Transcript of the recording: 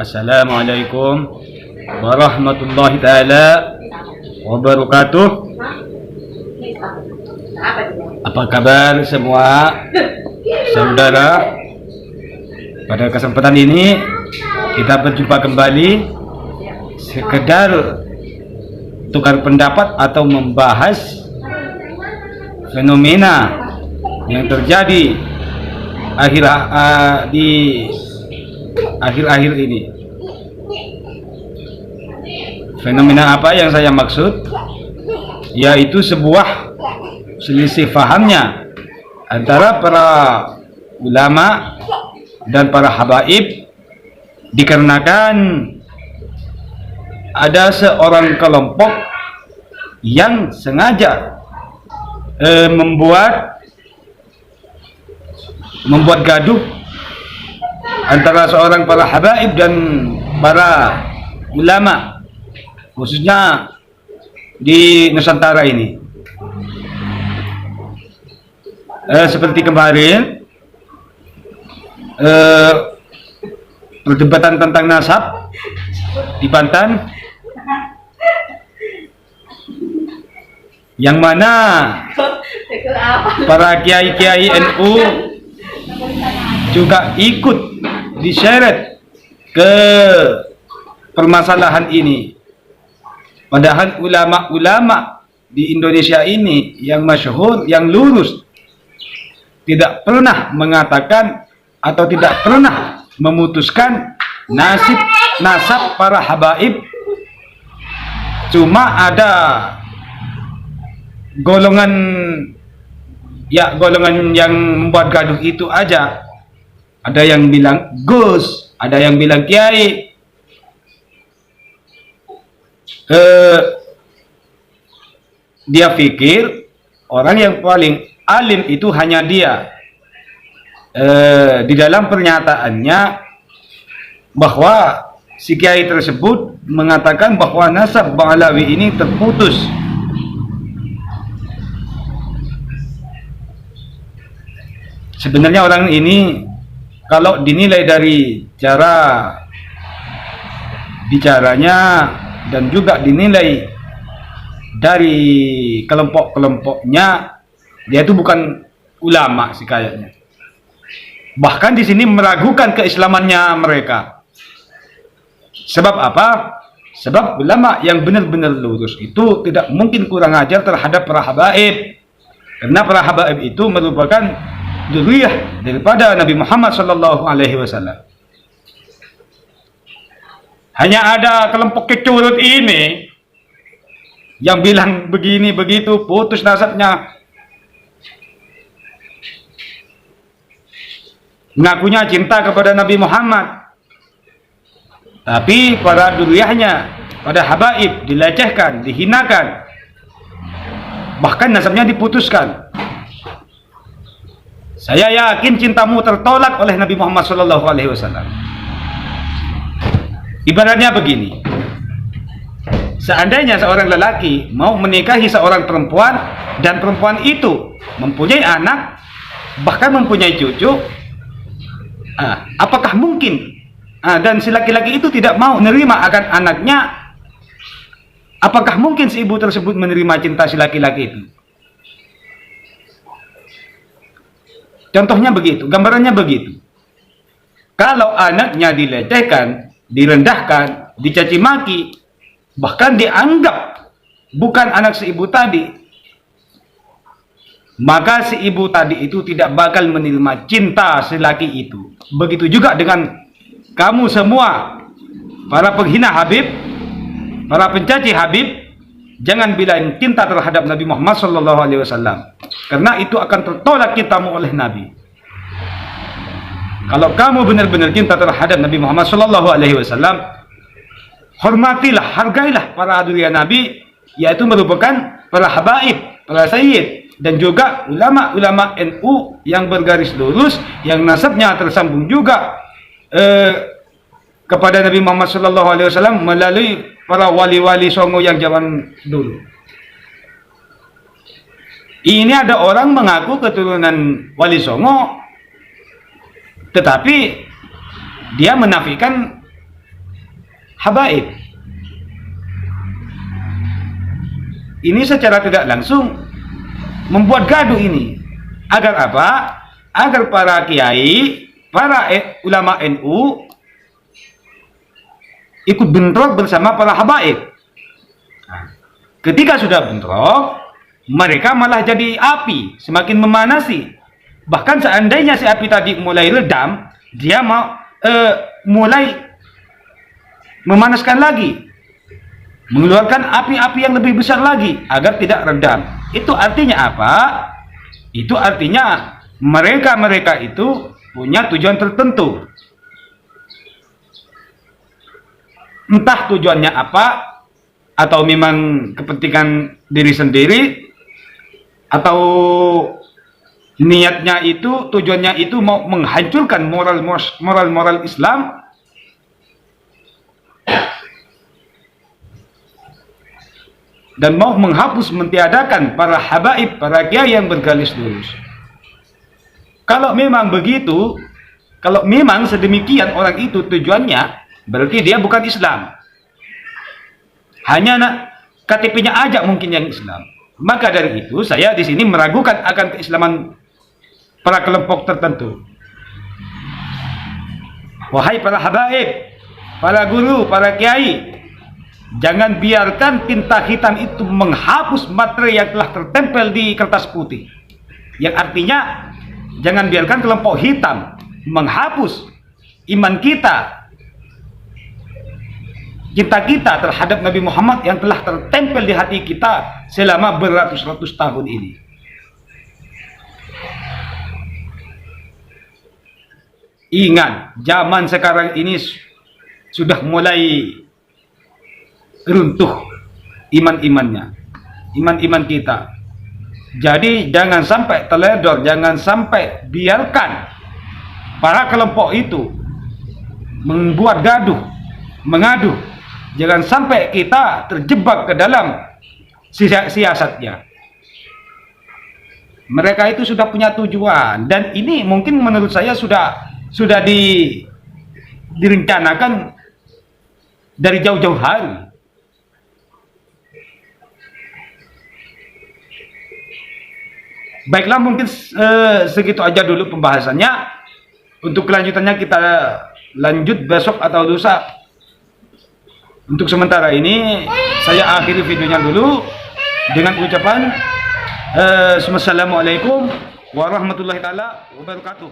Assalamualaikum warahmatullahi taala wabarakatuh. Apa kabar semua saudara? Pada kesempatan ini kita berjumpa kembali sekedar tukar pendapat atau membahas fenomena yang terjadi di akhir-akhir ini. Fenomena apa yang saya maksud? Yaitu sebuah selisih fahamnya antara para ulama dan para habaib, dikarenakan ada seorang kelompok yang sengaja membuat gaduh antara seorang para habaib dan para ulama, khususnya di Nusantara ini. Seperti kemarin perdebatan tentang nasab di Banten, yang mana para kiai-kiai NU juga ikut diseret ke permasalahan ini. Padahal ulama-ulama di Indonesia ini yang masyhur, yang lurus, tidak pernah mengatakan atau tidak pernah memutuskan nasab para habaib. Cuma ada golongan yang membuat gaduh itu aja. Ada yang bilang Gus, ada yang bilang Kiai. Dia pikir orang yang paling alim itu hanya dia. Di dalam pernyataannya bahwa si Kiai tersebut mengatakan bahwa nasab Ba'alawi ini terputus. Sebenarnya orang ini kalau dinilai dari cara bicaranya dan juga dinilai dari kelompok-kelompoknya, dia itu bukan ulama sih kayaknya. Bahkan di sini meragukan keislamannya mereka. Sebab apa? Sebab ulama yang benar-benar lurus itu tidak mungkin kurang ajar terhadap para habaib. Karena para habaib itu merupakan dzurriyyah daripada Nabi Muhammad SAW. Hanya ada kelompok kecurut ini yang bilang begini begitu, putus nasabnya, ngakunya cinta kepada Nabi Muhammad, tapi para dzurriyyahnya, pada habaib dilecehkan, dihinakan, bahkan nasabnya diputuskan. Saya yakin cintamu tertolak oleh Nabi Muhammad SAW. Ibaratnya begini, seandainya seorang lelaki mau menikahi seorang perempuan dan perempuan itu mempunyai anak, bahkan mempunyai cucu, apakah mungkin dan si laki-laki itu tidak mau menerima akan anaknya, apakah mungkin si ibu tersebut menerima cinta si laki-laki itu? Contohnya begitu, gambarannya begitu. Kalau anaknya dilecehkan, direndahkan, dicaci maki, bahkan dianggap bukan anak si ibu tadi, maka si ibu tadi itu tidak bakal menerima cinta si laki itu. Begitu juga dengan kamu semua, para penghina Habib, para pencaci Habib, jangan bilang cinta terhadap Nabi Muhammad SAW, karena itu akan tertolak cintamu oleh Nabi. Kalau kamu benar-benar cinta terhadap Nabi Muhammad SAW, hormatilah, hargailah para dzurriyyah Nabi, yaitu merupakan para habaib, para sayyid, dan juga ulama-ulama NU yang bergaris lurus, yang nasabnya tersambung juga kepada Nabi Muhammad SAW melalui para wali-wali songo yang zaman dulu. Ini ada orang mengaku keturunan wali songo, tetapi dia menafikan habaib. Ini secara tidak langsung membuat gaduh ini. Agar apa? Agar para kiai, para ulama NU ikut bentrok bersama para habaib. Nah, ketika sudah bentrok, mereka malah jadi api, semakin memanasi. Bahkan seandainya si api tadi mulai redam, dia mau mulai memanaskan lagi, mengeluarkan api-api yang lebih besar lagi agar tidak redam. Itu artinya apa? Itu artinya mereka itu punya tujuan tertentu. Entah tujuannya apa, atau memang kepentingan diri sendiri, atau niatnya itu, tujuannya itu mau menghancurkan moral Islam. Dan mau menghapus, mentiadakan para habaib, para kiai yang bergaris lurus. Kalau memang begitu, kalau memang sedemikian orang itu tujuannya, berarti dia bukan Islam. Hanya KTP-nya aja mungkin yang Islam. Maka dari itu saya di sini meragukan akan keislaman para kelompok tertentu. Wahai para habaib, para guru, para kiai, jangan biarkan tinta hitam itu menghapus materi yang telah tertempel di kertas putih. Yang artinya, jangan biarkan kelompok hitam menghapus iman kita, cinta kita terhadap Nabi Muhammad yang telah tertempel di hati kita selama beratus-ratus tahun ini. Ingat, zaman sekarang ini sudah mulai runtuh iman-imannya, iman-iman kita. Jadi jangan sampai teledor, jangan sampai biarkan para kelompok itu membuat gaduh, mengaduh. Jangan sampai kita terjebak ke dalam siasatnya. Mereka itu sudah punya tujuan, dan ini mungkin menurut saya sudah direncanakan dari jauh-jauh hari. Baiklah, mungkin segitu aja dulu pembahasannya. Untuk kelanjutannya kita lanjut besok atau lusa. Untuk sementara ini saya akhiri videonya dulu dengan ucapan Assalamualaikum warahmatullahi taala wabarakatuh.